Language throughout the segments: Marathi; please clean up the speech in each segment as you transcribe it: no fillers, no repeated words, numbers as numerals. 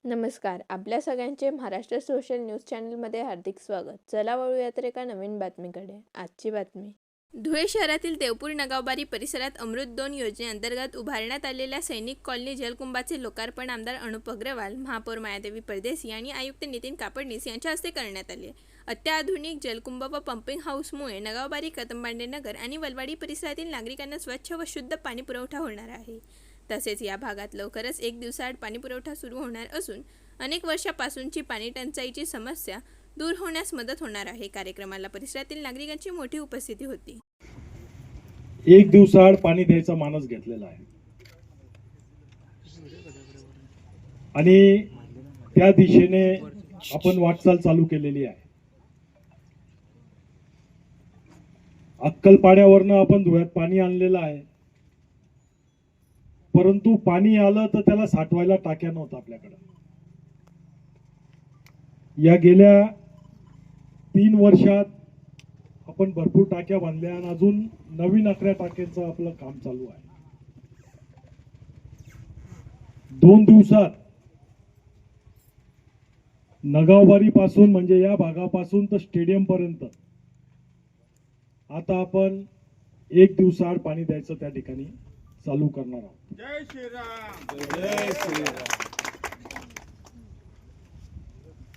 नमस्कार. आपल्या सगळ्यांचे महाराष्ट्र सोशल न्यूज चॅनलमध्ये हार्दिक स्वागत. चला वळूया तर एका नवीन बातमीकडे. आजची बातमी. धुळे शहरातील देवपूर नगावबारी परिसरात अमृत 2 योजनेअंतर्गत उभारण्यात आलेल्या सैनिक कॉलनी जलकुंभाचे लोकार्पण आमदार अनुप अग्रवाल, महापौर मायादेवी परदेसी आणि आयुक्त नितीन कापडणीस यांच्या हस्ते करण्यात आले. अत्याधुनिक जलकुंभ व पंपिंग हाऊसमुळे नगावबारी, कदमबांडे नगर आणि वलवाडी परिसरातील नागरिकांना स्वच्छ व शुद्ध पाणी पुरवठा होणार आहे. तसेच या भागात लवकरच 1 दिवसाआड पाणीपुरवठा सुरू होणार असून अनेक वर्षापासूनची पाणी टंचाईची समस्या दूर होण्यास मदत होणार आहे. कार्यक्रमाला परिसरातील नागरिकांची मोठी उपस्थिती होती. 1 दिवसाआड पाणी द्यायचा मानस घेतलेला आहे आणि त्या दिशेने आपण वाटचाल चालू केलेली आहे. अक्कलपाड्यावरनं आपण धुळ्यात पाणी आणलेलं आहे, परंतु पाणी आलं तर त्याला साठवायला टाक्या नव्हत्या आपल्याकडे. या गेल्या 3 वर्षात आपण भरपूर टाक्या बांधल्या आणि अजून नवीन 11 टाक्यांचं आपलं काम चालू आहे. 2 दिवसात नगावबारी पासून म्हणजे या भागापासून तर स्टेडियम पर्यंत आता आपण 1 दिवसाआड पाणी द्यायचं त्या ठिकाणी चालू करणार आहोत. जय श्रीराम. जय श्रीराम.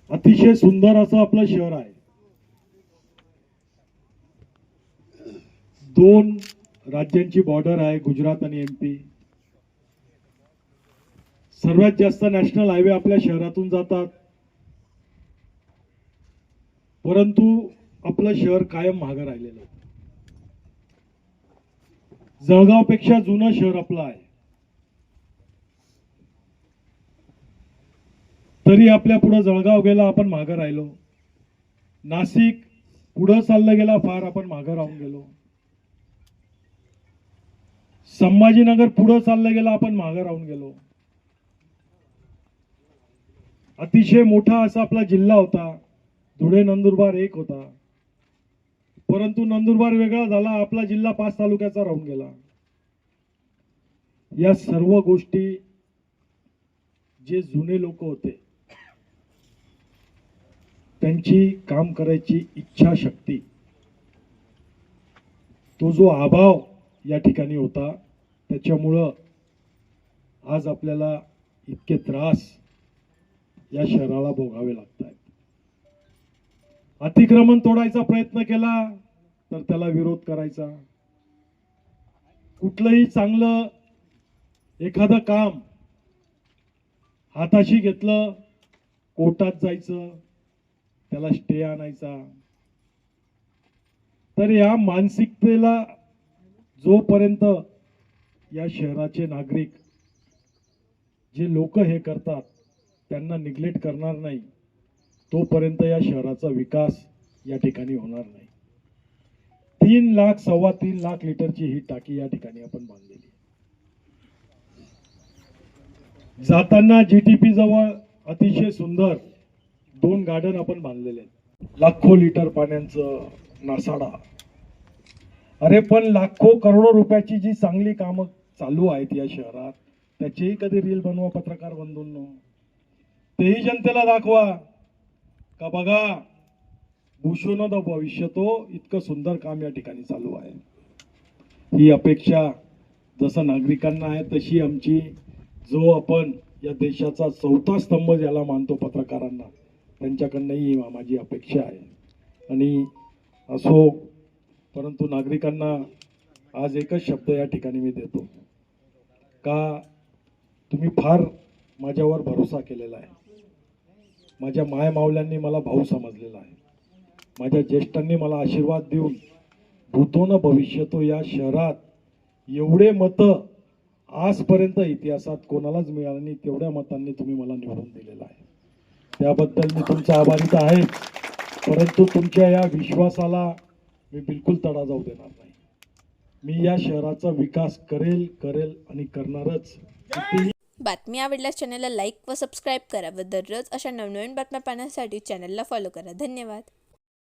अतिशय सुंदर असं आपलं शहर आहे. 2 राज्यांची बॉर्डर आहे, गुजरात आणि MP. सर्वात जास्त नॅशनल हायवे आपल्या शहरातून जातात, परंतु आपलं शहर कायम मागे राहिलेलं आहे. जळगावपेक्षा जुनं शहर आपलं आहे, तरी आपल्या पुढे जळगाव गेला आपण मागे राहिलो. नाशिक पुढे चाललं गेला फार आपण मागे राहून गेलो. संभाजीनगर पुढे चाललं गेला आपण मागे राहून गेलो. अतिशय मोठा असा आपला जिल्हा होता, धुळे नंदुरबार एक होता, परंतु नंदुरबार वेगळा झाला, आपला जिल्हा 5 तालुक्याचा राहून गेला. या सर्व गोष्टी जे जुने लोक होते त्यांची काम करायची इच्छा शक्ती, तो जो अभाव या ठिकाणी होता, त्याच्यामुळं आज आपल्याला इतके त्रास या शहराला भोगावे लागत आहेत. अतिक्रमण तोडायचा प्रयत्न केला तर त्याला विरोध करायचा. कुठलंही चांगलं एखादं काम हाताशी घेतलं, कोर्टात जायचं, त्याला स्टे आणायचा. तर या मानसिकतेला जोपर्यंत या शहराचे नागरिक, जे लोक हे करतात, त्यांना निग्लेक्ट करणार नाही, तोपर्यंत या शहराचा विकास या ठिकाणी होणार नाही. 3 लाख 3.25 लाख लिटरची ही टाकी या ठिकाणी आपण बांधलेली. जाताना GTP जवळ अतिशय सुंदर 2 गार्डन आपण बांधलेले आहेत. लाखो लिटर पाण्याचं नासाडा. अरे पण लाखो करोडो रुपयाची जी चांगली कामं चालू आहेत या शहरात, त्याचेही कधी रील बनवा पत्रकार बंधूंनो, तेही जनतेला दाखवा का बघा भूषण द भविष्य, तो इतकं सुंदर काम या ठिकाणी चालू आहे. ही अपेक्षा जसं नागरिकांना आहे तशी आमची, जो आपण या देशाचा 4था स्तंभ ज्याला मानतो पत्रकारांना, त्यांच्याकडनंही माझी अपेक्षा आहे. आणि असो, परंतु नागरिकांना आज एकच शब्द या ठिकाणी मी देतो का तुम्ही फार माझ्यावर भरोसा केलेला आहे. माझ्या मायमावल्यांनी मला भाऊ समजलेला आहे. माझ्या ज्येष्ठांनी मला आशीर्वाद देऊन भूतो न भविष्यतो या शहरात एवढे मतं आजपर्यंत इतिहासात कोणालाच मिळालं नाही, तेवढ्या मतांनी तुम्ही मला निवडून दिलेला आहे. त्याबद्दल मी तुमचा आभारी तर आहे, परंतु तुमच्या या विश्वासाला मी बिलकुल तडा जाऊ देणार नाही. मी या शहराचा विकास करेल आणि करणारच. बातमी आवडल्यास चॅनलला लाईक व सबस्क्राईब करा व दररोज अशा नवनवीन बातम्या पाहण्यासाठी चॅनलला फॉलो करा. धन्यवाद.